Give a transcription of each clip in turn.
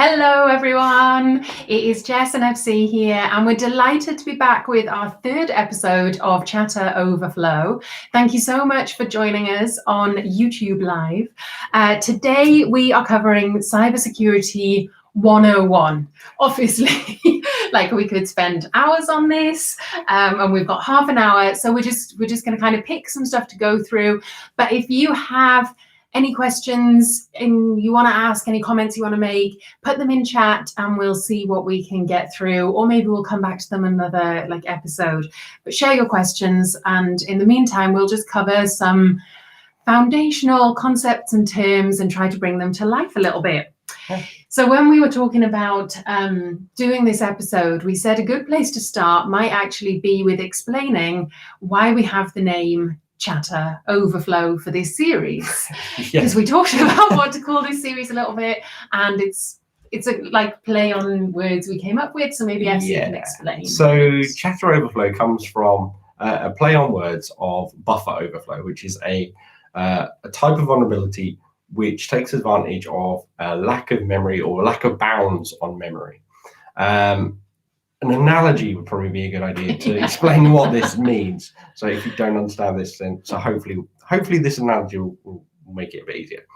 Hello everyone, it is Jess and FC here, and we're delighted to be back with our third episode of Chatter Overflow. Thank you so much for joining us on YouTube Live. Today we are covering Cybersecurity 101. Obviously, like we could spend hours on this, and we've got half an hour, so we're just going to kind of pick some stuff to go through. But if you have any questions and you want to ask, any comments you want to make, put them in chat and we'll see what we can get through, or maybe we'll come back to them another episode. But share your questions, and in the meantime we'll just cover some foundational concepts and terms and try to bring them to life a little bit. Okay. So when we were talking about doing this episode, we said a good place to start might actually be with explaining why we have the name Chatter Overflow for this series, because we talked about what to call this series a little bit, and it's a play on words we came up with, so maybe FC can explain. So Chatter Overflow comes from a play on words of buffer overflow, which is a type of vulnerability which takes advantage of a lack of memory or a lack of bounds on memory. An analogy would probably be a good idea to explain what this means. So if you don't understand this, then hopefully this analogy will make it a bit easier.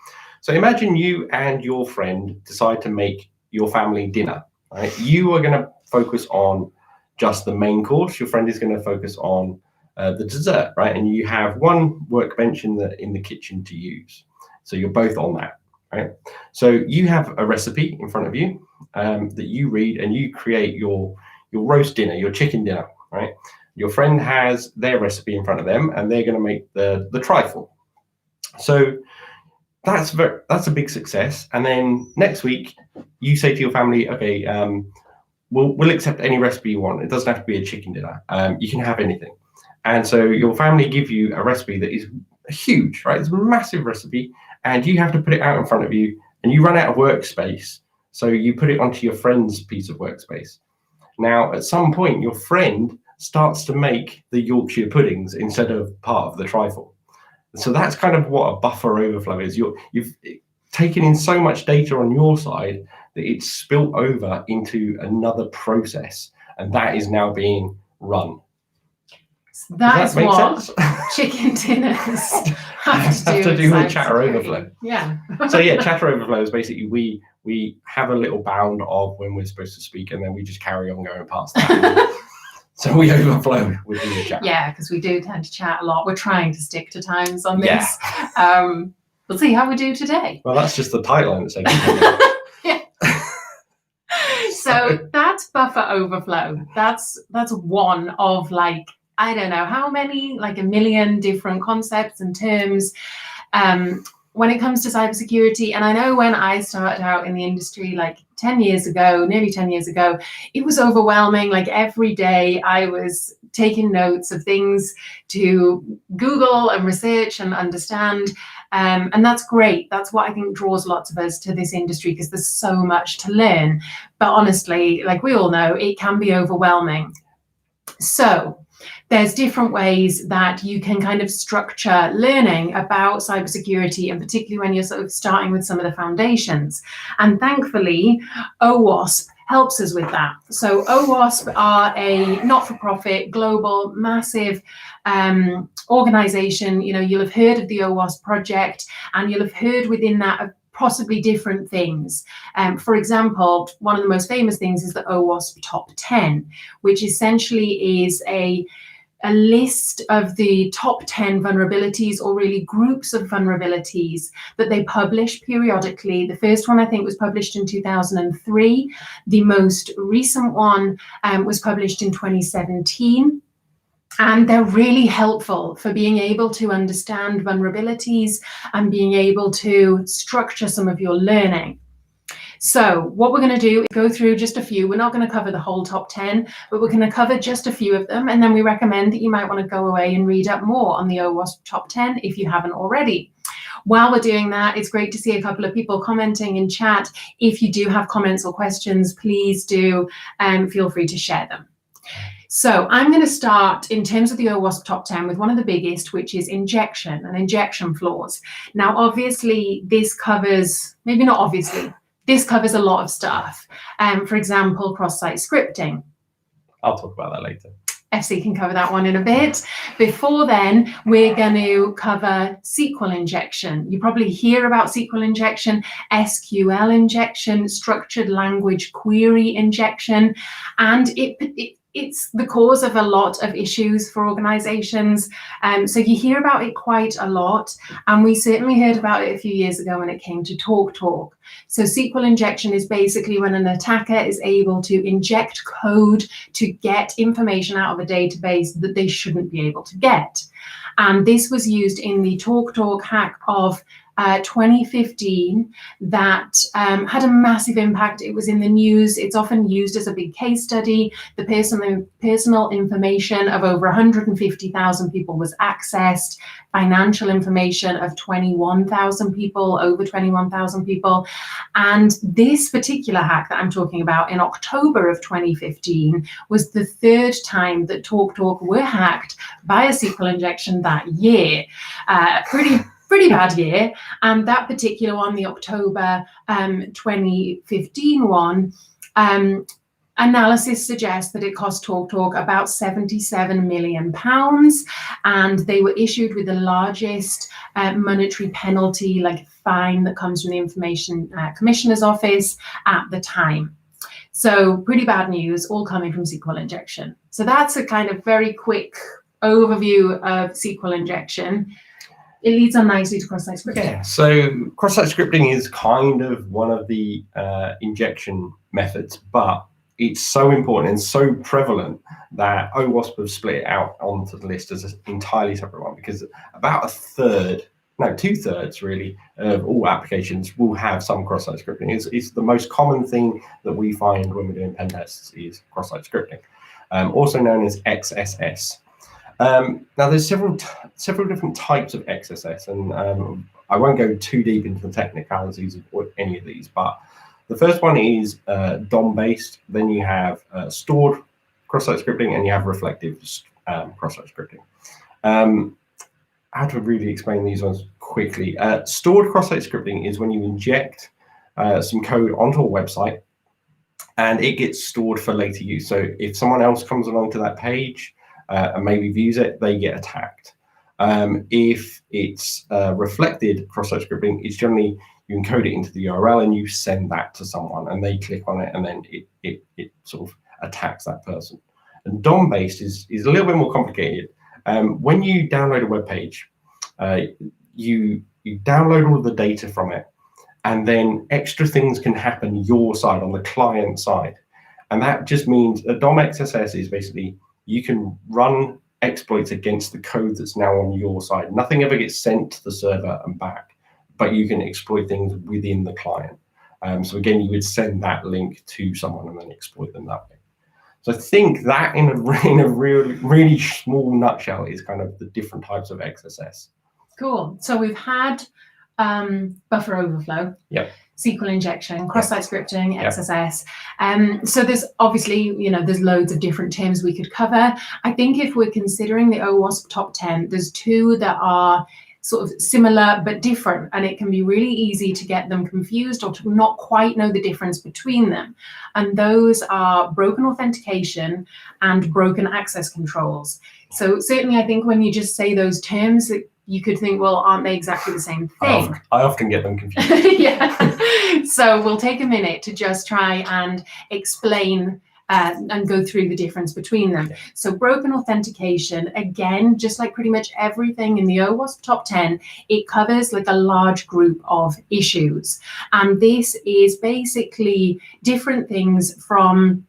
So imagine you and your friend decide to make your family dinner. Right? You are going to focus on just the main course. Your friend is going to focus on the dessert, right? And you have one workbench in the kitchen to use. So you're both on that, right? So you have a recipe in front of you that you read, and you create your roast dinner, your chicken dinner, right? Your friend has their recipe in front of them, and they're going to make the trifle. So that's a big success. And then next week, you say to your family, okay, we'll accept any recipe you want. It doesn't have to be a chicken dinner. You can have anything. And so your family give you a recipe that is huge, right? It's a massive recipe, and you have to put it out in front of you, and you run out of workspace. So you put it onto your friend's piece of workspace. Now, at some point, your friend starts to make the Yorkshire puddings instead of part of the trifle. So that's kind of what a buffer overflow is. You've taken in so much data on your side that it's spilt over into another process, and that is now being run. So that is what chicken dinners have to do with Chatter Overflow. Yeah. So yeah, Chatter Overflow is basically we have a little bound of when we're supposed to speak, and then we just carry on going past that. So we overflow with the chat. Yeah, because we do tend to chat a lot. We're trying to stick to times on this. Yeah. We'll see how we do today. Well, that's just the title in the second. Yeah. So that's buffer overflow. That's one of I don't know how many, a million different concepts and terms when it comes to cybersecurity. And I know when I started out in the industry, nearly 10 years ago, it was overwhelming. Every day I was taking notes of things to Google and research and understand. And that's great. That's what I think draws lots of us to this industry, because there's so much to learn. But honestly, we all know, it can be overwhelming. So there's different ways that you can kind of structure learning about cybersecurity, and particularly when you're sort of starting with some of the foundations. And thankfully, OWASP helps us with that. So OWASP are a not-for-profit, global, massive organization. You'll have heard of the OWASP project, and you'll have heard within that of possibly different things. For example, one of the most famous things is the OWASP Top 10, which essentially is a list of the top 10 vulnerabilities, or really groups of vulnerabilities, that they publish periodically. The first one, I think, was published in 2003. The most recent one was published in 2017. And they're really helpful for being able to understand vulnerabilities and being able to structure some of your learning. So what we're going to do is go through just a few. We're not going to cover the whole top 10, but we're going to cover just a few of them. And then we recommend that you might want to go away and read up more on the OWASP Top 10 if you haven't already. While we're doing that, it's great to see a couple of people commenting in chat. If you do have comments or questions, please do feel free to share them. So I'm going to start in terms of the OWASP Top 10 with one of the biggest, which is injection and injection flaws. Now, obviously, this covers, maybe not obviously, this covers a lot of stuff. For example, cross-site scripting. I'll talk about that later. FC can cover that one in a bit. Before then, we're going to cover SQL injection. You probably hear about SQL injection, SQL injection, structured language query injection, and it's the cause of a lot of issues for organizations. So you hear about it quite a lot, and we certainly heard about it a few years ago when it came to TalkTalk. So SQL injection is basically when an attacker is able to inject code to get information out of a database that they shouldn't be able to get. And this was used in the TalkTalk hack of 2015 that had a massive impact. It was in the news. It's often used as a big case study. The personal information of over 150,000 people was accessed, financial information of 21,000 people, over 21,000 people. And this particular hack that I'm talking about in October of 2015 was the third time that TalkTalk were hacked by a SQL injection that year. Pretty bad year. And that particular one, the October 2015 one, analysis suggests that it cost TalkTalk about £77 million, and they were issued with the largest monetary penalty, like fine, that comes from the Information Commissioner's Office at the time. So pretty bad news, all coming from SQL injection. So that's a kind of very quick overview of SQL injection. It leads on nicely to cross-site scripting. Yeah, so cross-site scripting is kind of one of the injection methods, but it's so important and so prevalent that OWASP have split it out onto the list as an entirely separate one, because about two-thirds really of all applications will have some cross-site scripting. It's the most common thing that we find when we're doing pen tests is cross-site scripting, also known as XSS. Now, there's several different types of XSS, and I won't go too deep into the technicalities of any of these, but the first one is DOM-based, then you have stored cross-site scripting, and you have reflective cross-site scripting. How to really explain these ones quickly. Stored cross-site scripting is when you inject some code onto a website, and it gets stored for later use. So if someone else comes along to that page, and maybe views it, they get attacked. If it's reflected cross-site scripting, it's generally you encode it into the URL and you send that to someone, and they click on it, and then it sort of attacks that person. And DOM-based is a little bit more complicated. When you download a web page, you download all of the data from it, and then extra things can happen your side, on the client side. And that just means a DOM XSS is basically you can run exploits against the code that's now on your side. Nothing ever gets sent to the server and back, but you can exploit things within the client. So again, you would send that link to someone and then exploit them that way. So I think that in a really small nutshell is kind of the different types of XSS. Cool. So we've had buffer overflow. Yep. SQL injection, cross-site scripting, XSS. So there's obviously, there's loads of different terms we could cover. I think if we're considering the OWASP Top 10, there's two that are sort of similar but different, and it can be really easy to get them confused or to not quite know the difference between them. And those are broken authentication and broken access controls. So certainly I think when you just say those terms, you could think, well, aren't they exactly the same thing? I often get them confused. Yeah. So we'll take a minute to just try and explain and go through the difference between them. Yeah. So broken authentication, again, just like pretty much everything in the OWASP Top 10, it covers like a large group of issues. And this is basically different things from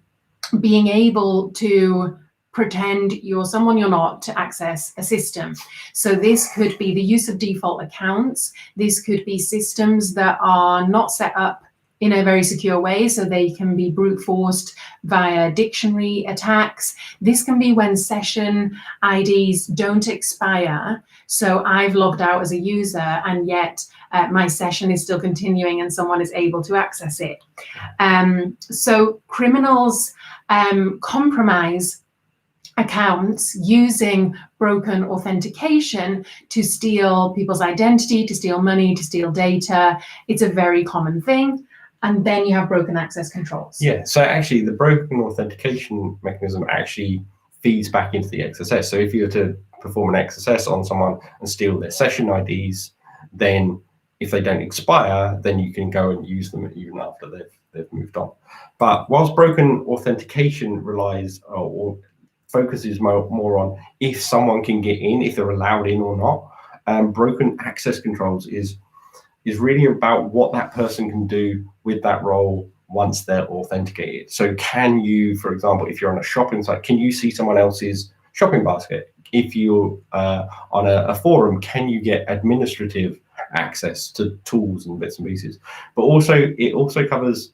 being able to pretend you're someone you're not to access a system. So this could be the use of default accounts. This could be systems that are not set up in a very secure way, so they can be brute forced via dictionary attacks. This can be when session IDs don't expire. So I've logged out as a user, and yet my session is still continuing and someone is able to access it. So criminals compromise accounts using broken authentication to steal people's identity, to steal money, to steal data. It's a very common thing. and then you have broken access controls. Yeah, so actually the broken authentication mechanism actually feeds back into the XSS. So if you were to perform an XSS on someone and steal their session IDs, then if they don't expire, then you can go and use them even after they've moved on. But whilst broken authentication relies or focuses more on if someone can get in, if they're allowed in or not, broken access controls is really about what that person can do with that role once they're authenticated. So can you, for example, if you're on a shopping site, can you see someone else's shopping basket? If you're on a forum, can you get administrative access to tools and bits and pieces? But also, it also covers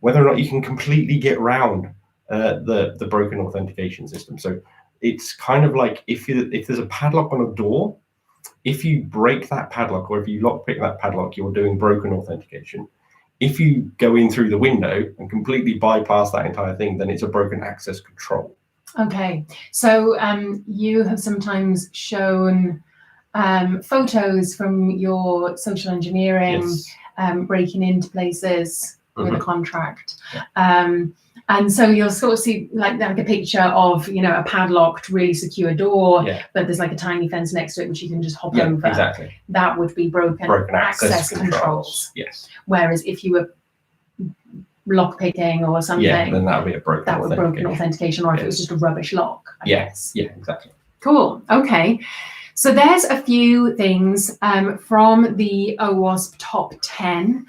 whether or not you can completely get around the broken authentication system. So it's kind of like if there's a padlock on a door, if you break that padlock or if you lockpick that padlock, you're doing broken authentication. If you go in through the window and completely bypass that entire thing, then it's a broken access control. Okay, so you have sometimes shown photos from your social engineering, Yes. Breaking into places with a contract. Yeah. And so you'll sort of see like a picture of, a padlocked, really secure door, but there's like a tiny fence next to it which you can just hop over. Exactly. That would be broken access controls. Yes. Whereas if you were lock picking or something, then that would be a broken authentication, or if it was just a rubbish lock, I guess. Yeah, exactly. Cool. Okay. So there's a few things from the OWASP Top 10,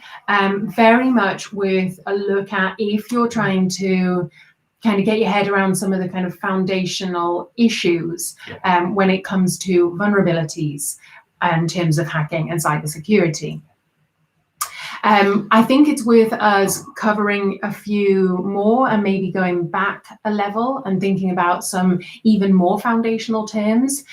very much worth a look at if you're trying to kind of get your head around some of the kind of foundational issues when it comes to vulnerabilities in terms of hacking and cybersecurity. I think it's worth us covering a few more and maybe going back a level and thinking about some even more foundational terms.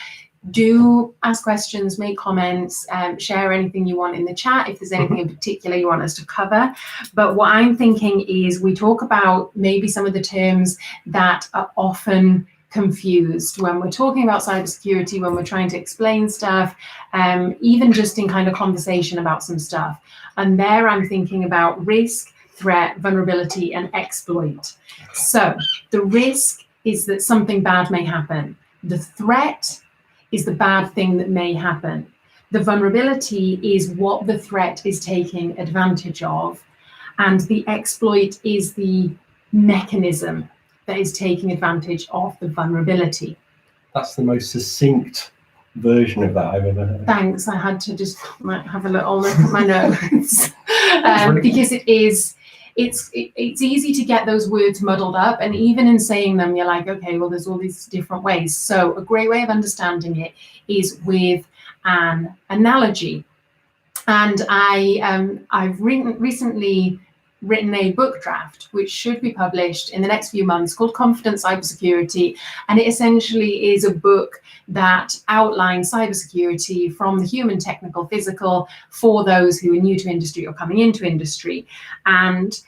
Do ask questions, make comments, share anything you want in the chat if there's anything in particular you want us to cover. But what I'm thinking is we talk about maybe some of the terms that are often confused when we're talking about cybersecurity, when we're trying to explain stuff, even just in kind of conversation about some stuff. And there I'm thinking about risk, threat, vulnerability, and exploit. So the risk is that something bad may happen. The threat is the bad thing that may happen. The vulnerability is what the threat is taking advantage of. And the exploit is the mechanism that is taking advantage of the vulnerability. That's the most succinct version of that I've ever heard. Thanks. I had to just have a little look at my notes because it's easy to get those words muddled up, and even in saying them, you're like, okay, well, there's all these different ways. So a great way of understanding it is with an analogy. And I've recently written a book draft, which should be published in the next few months, called Confident Cybersecurity. And it essentially is a book that outlines cybersecurity from the human, technical, physical for those who are new to industry or coming into industry. And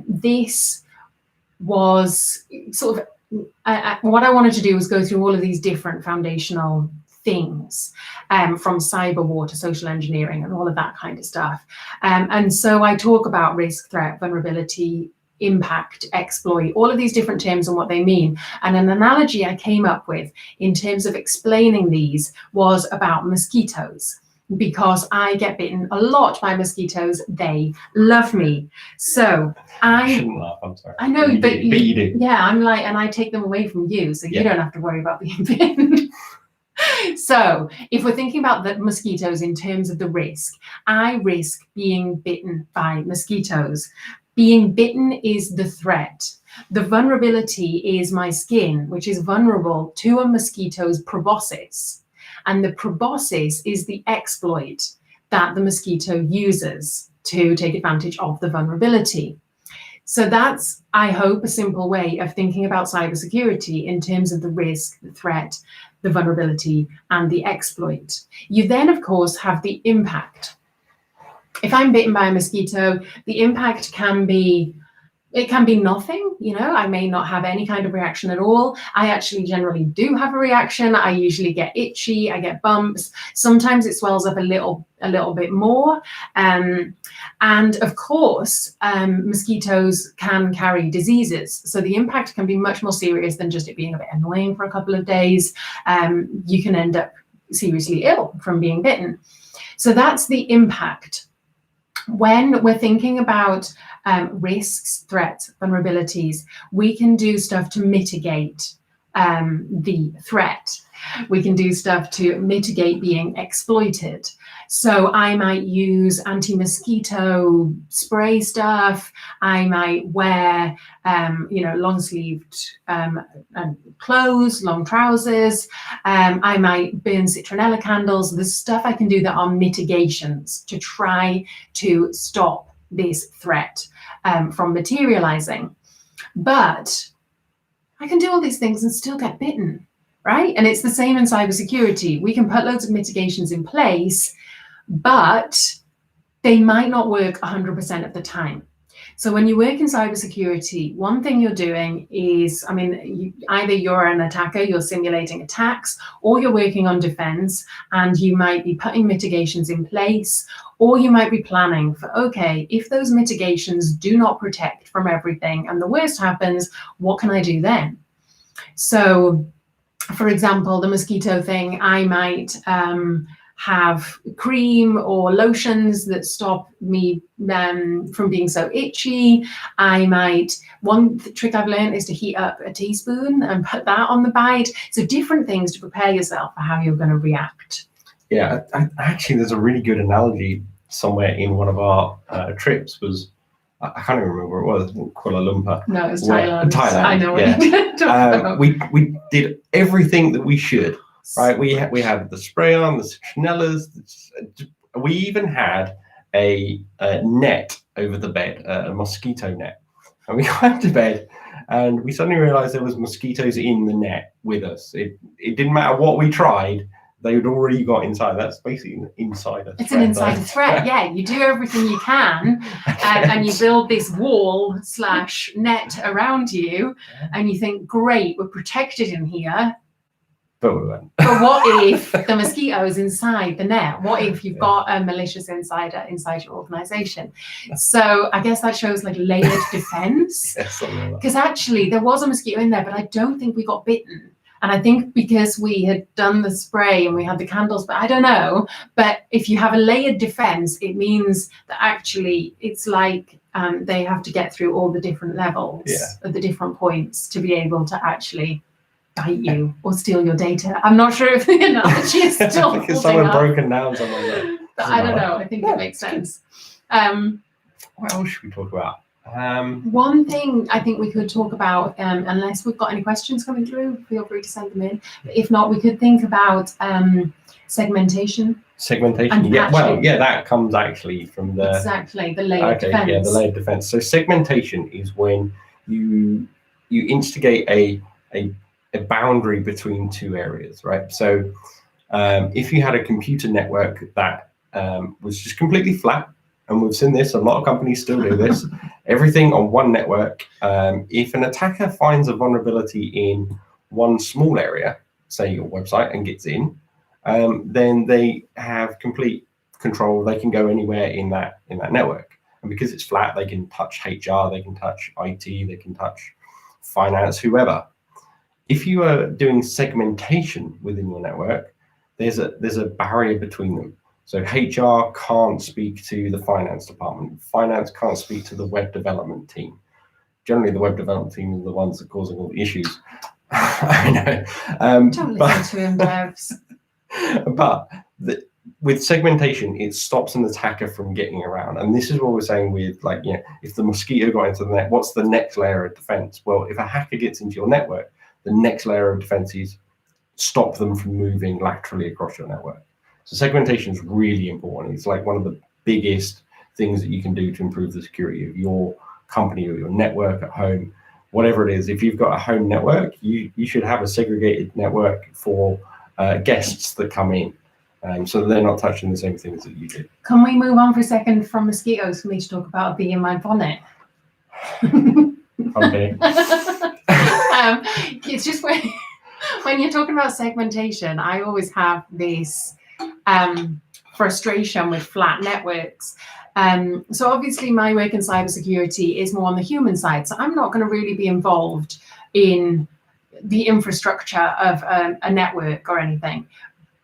this was sort of what I wanted to do was go through all of these different foundational things, from cyber war to social engineering and all of that kind of stuff. And so I talk about risk, threat, vulnerability, impact, exploit, all of these different terms and what they mean. And an analogy I came up with in terms of explaining these was about mosquitoes, because I get bitten a lot by mosquitoes. They love me. So I shouldn't laugh, I'm sorry. I know, but you do. Yeah, I'm like, and I take them away from you, so you don't have to worry about being bitten. So if we're thinking about the mosquitoes in terms of the risk, I risk being bitten by mosquitoes. Being bitten is the threat. The vulnerability is my skin, which is vulnerable to a mosquito's proboscis. And the proboscis is the exploit that the mosquito uses to take advantage of the vulnerability. So that's, I hope, a simple way of thinking about cybersecurity in terms of the risk, the threat, the vulnerability, and the exploit. You then, of course, have the impact. If I'm bitten by a mosquito, the impact can be It can be nothing, I may not have any kind of reaction at all. I actually generally do have a reaction. I usually get itchy, I get bumps. Sometimes it swells up a little bit more. And of course, mosquitoes can carry diseases. So the impact can be much more serious than just it being a bit annoying for a couple of days. You can end up seriously ill from being bitten. So that's the impact. When we're thinking about risks, threats, vulnerabilities, we can do stuff to mitigate the threat. We can do stuff to mitigate being exploited. So I might use anti-mosquito spray stuff. I might wear, long-sleeved clothes, long trousers. I might burn citronella candles. There's stuff I can do that are mitigations to try to stop this threat from materializing. But I can do all these things and still get bitten, right? And it's the same in cybersecurity. We can put loads of mitigations in place, but they might not work 100% of the time. So when you work in cybersecurity, one thing you're doing is, either you're an attacker, you're simulating attacks, or you're working on defense, and you might be putting mitigations in place, or you might be planning for, okay, if those mitigations do not protect from everything and the worst happens, what can I do then? So, for example, the mosquito thing, I might have cream or lotions that stop me from being so itchy. One trick I've learned is to heat up a teaspoon and put that on the bite. So different things to prepare yourself for how you're going to react. Yeah, actually, there's a really good analogy somewhere in one of our trips. I can't even remember what it was, Kuala Lumpur. No, it was Thailand. I know what you we did everything that we should. Right, we had the spray on, the citronellas. We even had a net over the bed, a mosquito net. And we got to bed, and we suddenly realised there was mosquitoes in the net with us. It didn't matter what we tried; they had already got inside. That's basically an insider threat. It's an insider threat. Yeah, you do everything you can, and you build this wall/net around you, and you think, great, we're protected in here. But we weren't. But what if the mosquito is inside the net? What if you've got a malicious insider inside your organization? So I guess that shows like layered defense. Because actually there was a mosquito in there, but I don't think we got bitten. And I think because we had done the spray and we had the candles, but I don't know. But if you have a layered defense, it means that actually it's like they have to get through all the different levels at the different points to be able to actually bite you or steal your data. I'm not sure if the analogy is still because someone broken down something like that. But I don't know. I think it makes sense. What else should we talk about? One thing I think we could talk about, unless we've got any questions coming through, feel free to send them in. But if not, we could think about segmentation. Segmentation, that comes actually from the layered defense. Yeah, the layered defense. So segmentation is when you instigate a boundary between two areas, right? So if you had a computer network that was just completely flat, and we've seen this, a lot of companies still do this, everything on one network, if an attacker finds a vulnerability in one small area, say your website, and gets in, then they have complete control. They can go anywhere in that network. And because it's flat, they can touch HR, they can touch IT, they can touch finance, whoever. If you are doing segmentation within your network, there's a barrier between them. So HR can't speak to the finance department. Finance can't speak to the web development team. Generally, the web development team are the ones that are causing all the issues. I know. Don't listen to him, devs. But with segmentation, it stops an attacker from getting around. And this is what we're saying with, if the mosquito got into the net, what's the next layer of defense? Well, if a hacker gets into your network, the next layer of defense is stop them from moving laterally across your network. So segmentation is really important. It's like one of the biggest things that you can do to improve the security of your company or your network at home, whatever it is. If you've got a home network, you should have a segregated network for guests that come in, so they're not touching the same things that you do. Can we move on for a second from mosquitoes for me to talk about a bee in my bonnet? Okay. It's just when you're talking about segmentation, I always have this frustration with flat networks. So obviously my work in cybersecurity is more on the human side, so I'm not going to really be involved in the infrastructure of a network or anything.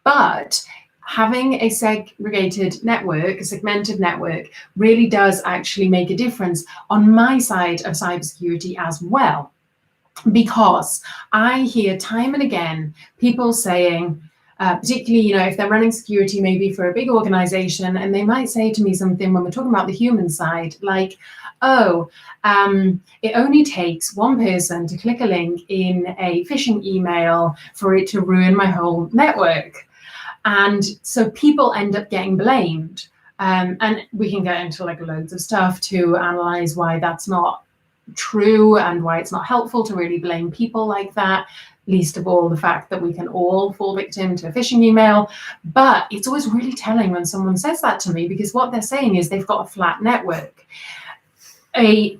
But having a segregated network, a segmented network, really does actually make a difference on my side of cybersecurity as well. Because I hear time and again people saying, particularly, if they're running security maybe for a big organization, and they might say to me something when we're talking about the human side, like, oh, it only takes one person to click a link in a phishing email for it to ruin my whole network. And so people end up getting blamed. And we can get into like loads of stuff to analyze why that's not true and why it's not helpful to really blame people like that, least of all the fact that we can all fall victim to a phishing email. But it's always really telling when someone says that to me, because what they're saying is they've got a flat network. A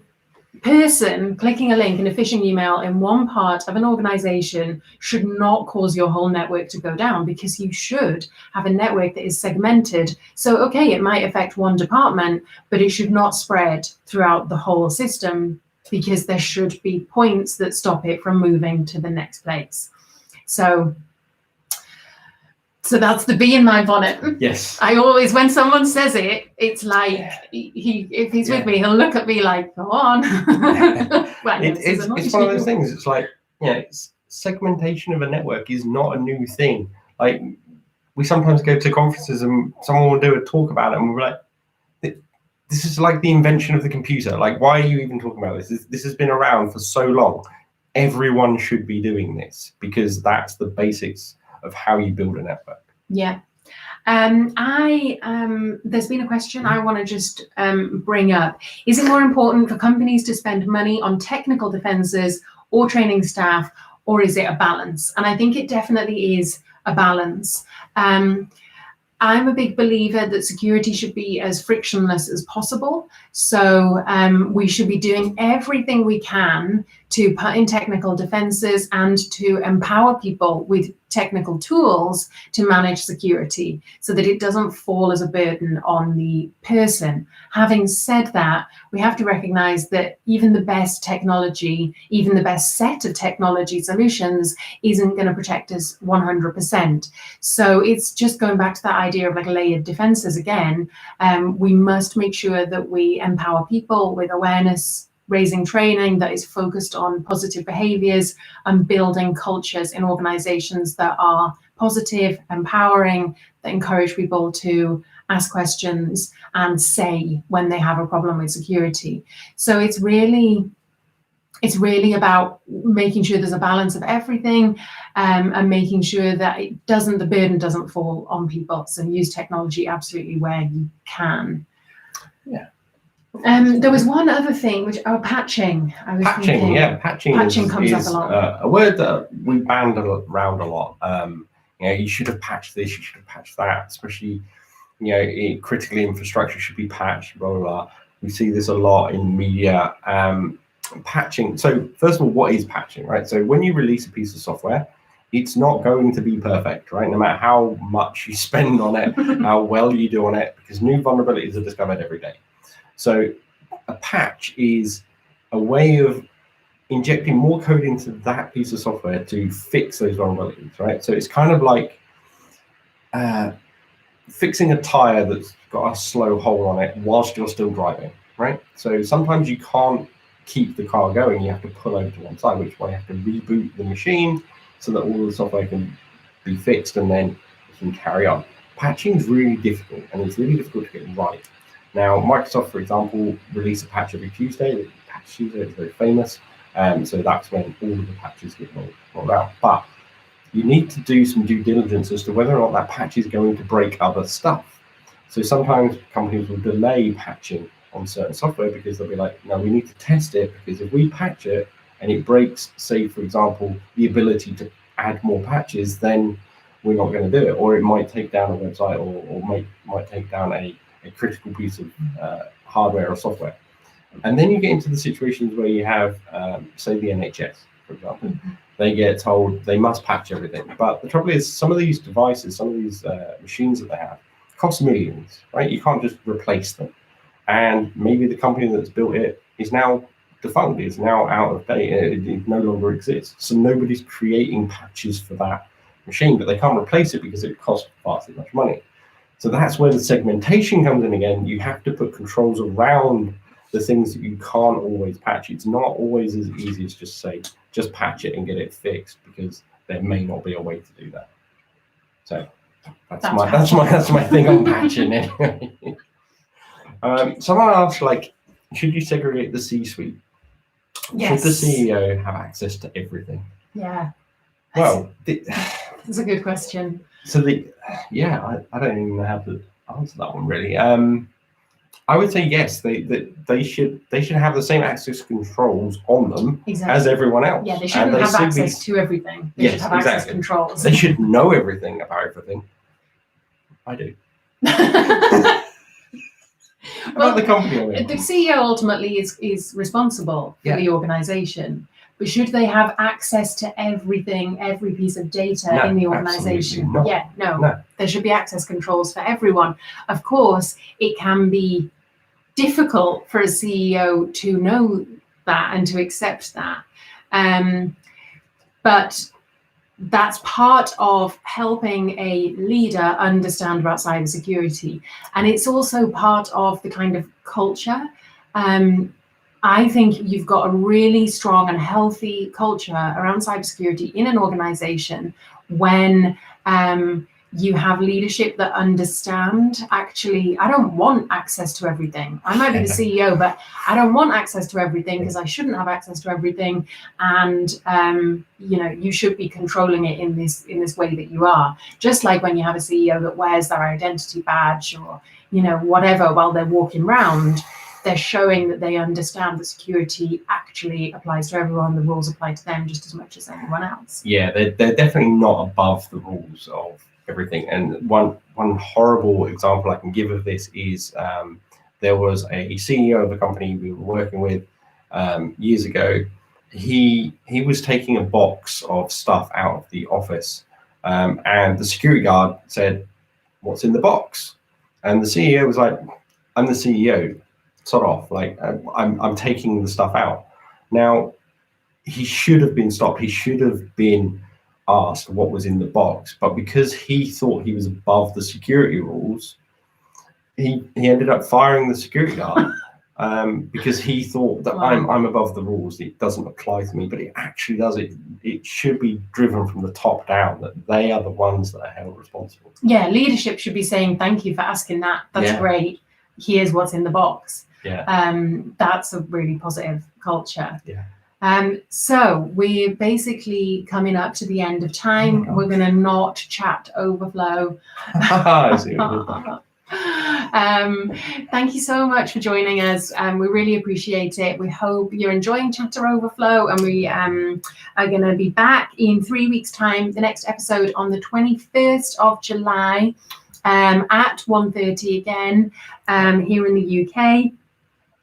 person clicking a link in a phishing email in one part of an organization should not cause your whole network to go down, because you should have a network that is segmented. So, okay, it might affect one department, but it should not spread throughout the whole system, because there should be points that stop it from moving to the next place. So that's the bee in my bonnet. Yes. I always, when someone says it, it's like, if he's with me, he'll look at me like, go on. Well, it's one of those things. It's like, segmentation of a network is not a new thing. Like, we sometimes go to conferences and someone will do a talk about it, and we're like, this is like the invention of the computer. Like, why are you even talking about this? This has been around for so long. Everyone should be doing this, because that's the basics of how you build a network. Yeah. There's been a question I want to just bring up. Is it more important for companies to spend money on technical defenses or training staff, or is it a balance? And I think it definitely is a balance. I'm a big believer that security should be as frictionless as possible. So we should be doing everything we can to put in technical defenses and to empower people with technical tools to manage security, so that it doesn't fall as a burden on the person. Having said that, we have to recognize that even the best technology, even the best set of technology solutions, isn't going to protect us 100%. So it's just going back to that idea of like layered defenses again. We must make sure that we empower people with awareness raising training that is focused on positive behaviors and building cultures in organizations that are positive, empowering, that encourage people to ask questions and say when they have a problem with security. So it's really about making sure there's a balance of everything, and making sure that the burden doesn't fall on people. So use technology absolutely where you can. Yeah. There was one other thing, which patching. Patching comes up a lot. A word that we band around a lot. You should have patched this, you should have patched that, especially critical infrastructure should be patched, blah blah blah. We see this a lot in media. Patching. So first of all, what is patching, right? So when you release a piece of software, it's not going to be perfect, right? No matter how much you spend on it, how well you do on it, because new vulnerabilities are discovered every day. So a patch is a way of injecting more code into that piece of software to fix those vulnerabilities, right? So it's kind of like fixing a tire that's got a slow hole on it whilst you're still driving, right? So sometimes you can't keep the car going, you have to pull over to one side, which is why you have to reboot the machine so that all the software can be fixed and then you can carry on. Patching is really difficult, and it's really difficult to get right. Now, Microsoft, for example, release a patch every Tuesday. Patch Tuesday is very famous, so that's when all of the patches get rolled out. But you need to do some due diligence as to whether or not that patch is going to break other stuff. So sometimes companies will delay patching on certain software because they'll be like, no, we need to test it, because if we patch it and it breaks, say, for example, the ability to add more patches, then we're not going to do it. Or it might take down a website, or might take down a critical piece of hardware or software. And then you get into the situations where you have, say, the NHS, for example. They get told they must patch everything. But the trouble is, some of these devices, some of these machines that they have, cost millions, right? You can't just replace them. And maybe the company that's built it is now defunct, is now out of date, it no longer exists. So nobody's creating patches for that machine, but they can't replace it because it costs far too much money. So that's where the segmentation comes in again. You have to put controls around the things that you can't always patch. It's not always as easy as just say, just patch it and get it fixed, because there may not be a way to do that. So that's my thing on patching anyway. Someone asked, like, should you segregate the C-suite? Yes. Should the CEO have access to everything? Yeah. Well, it's a good question. So I don't even know how to answer that one really. I would say yes. They should have the same access controls on them as everyone else. Yeah, they shouldn't have access to everything. They should have access controls. They should know everything about everything. I do. Well, the company. The CEO ultimately is responsible for the organization, but should they have access to everything, every piece of data in the organization? Yeah, no. There should be access controls for everyone. Of course, it can be difficult for a CEO to know that and to accept that. But that's part of helping a leader understand about cybersecurity. And it's also part of the kind of culture. I think you've got a really strong and healthy culture around cybersecurity in an organization when you have leadership that understand, actually, I don't want access to everything. I might be the CEO, but I don't want access to everything because I shouldn't have access to everything. And, you should be controlling it in this way that you are. Just like when you have a CEO that wears their identity badge or, whatever, while they're walking around, they're showing that they understand that security actually applies to everyone. The rules apply to them just as much as anyone else. Yeah, they're definitely not above the rules of everything. And one horrible example I can give of this is there was a CEO of a company we were working with years ago. He was taking a box of stuff out of the office, and the security guard said, "What's in the box?" And the CEO was like, "I'm the CEO. Sod off. Like, I'm taking the stuff out." Now, he should have been stopped. He should have been asked what was in the box, but because he thought he was above the security rules, he ended up firing the security guard because he thought that I'm above the rules. It doesn't apply to me, but it actually does. It should be driven from the top down, that they are the ones that are held responsible. Yeah, leadership should be saying, "Thank you for asking that. That's great. Here's what's in the box." Yeah. That's a really positive culture. Yeah. So we're basically coming up to the end of time. We're going to not chat overflow. Thank you so much for joining us. We really appreciate it. We hope you're enjoying Chatter Overflow, and we are going to be back in 3 weeks' time. The next episode on the 21st of July at 1:30 again here in the UK.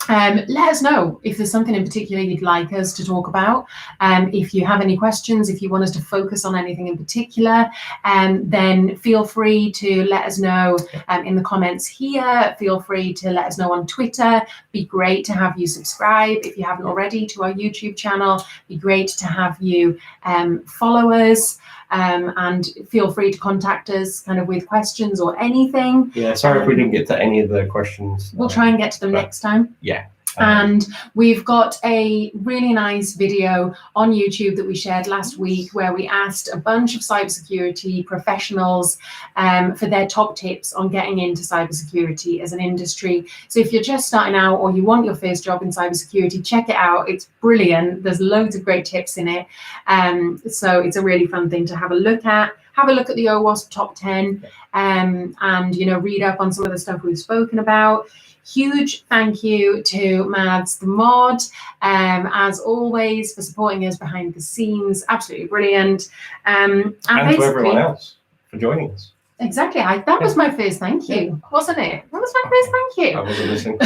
Let us know if there's something in particular you'd like us to talk about. If you have any questions, if you want us to focus on anything in particular, then feel free to let us know in the comments here. Feel free to let us know on Twitter. Be great to have you subscribe if you haven't already to our YouTube channel. Be great to have you follow us. And feel free to contact us kind of with questions or anything. Yeah, sorry if we didn't get to any of the questions. We'll try and get to them next time. Yeah. And we've got a really nice video on YouTube that we shared last week where we asked a bunch of cybersecurity professionals for their top tips on getting into cybersecurity as an industry. So if you're just starting out or you want your first job in cybersecurity, check it out. It's brilliant. There's loads of great tips in it. So it's a really fun thing to have a look at. Have a look at the OWASP Top 10 and, read up on some of the stuff we've spoken about. Huge thank you to Mads the mod, as always, for supporting us behind the scenes. Absolutely brilliant. And to everyone else for joining us. Exactly. That was my first thank you, wasn't it? That was my first thank you. I wasn't listening.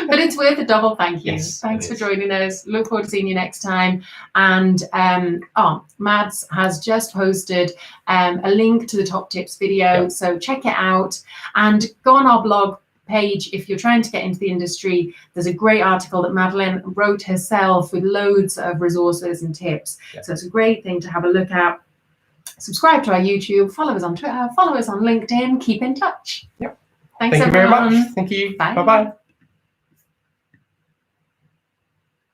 But it's worth a double thank you. Yes, Thanks for joining us. Look forward to seeing you next time. And Mads has just posted a link to the top tips video. So check it out and go on our blog page if you're trying to get into the industry. There's a great article that Madeline wrote herself with loads of resources and tips. So it's a great thing to have a look at. Subscribe to our YouTube, follow us on Twitter, follow us on LinkedIn, keep in touch. Thank Thanks you everyone. very much. Thank you. Bye. Bye-bye.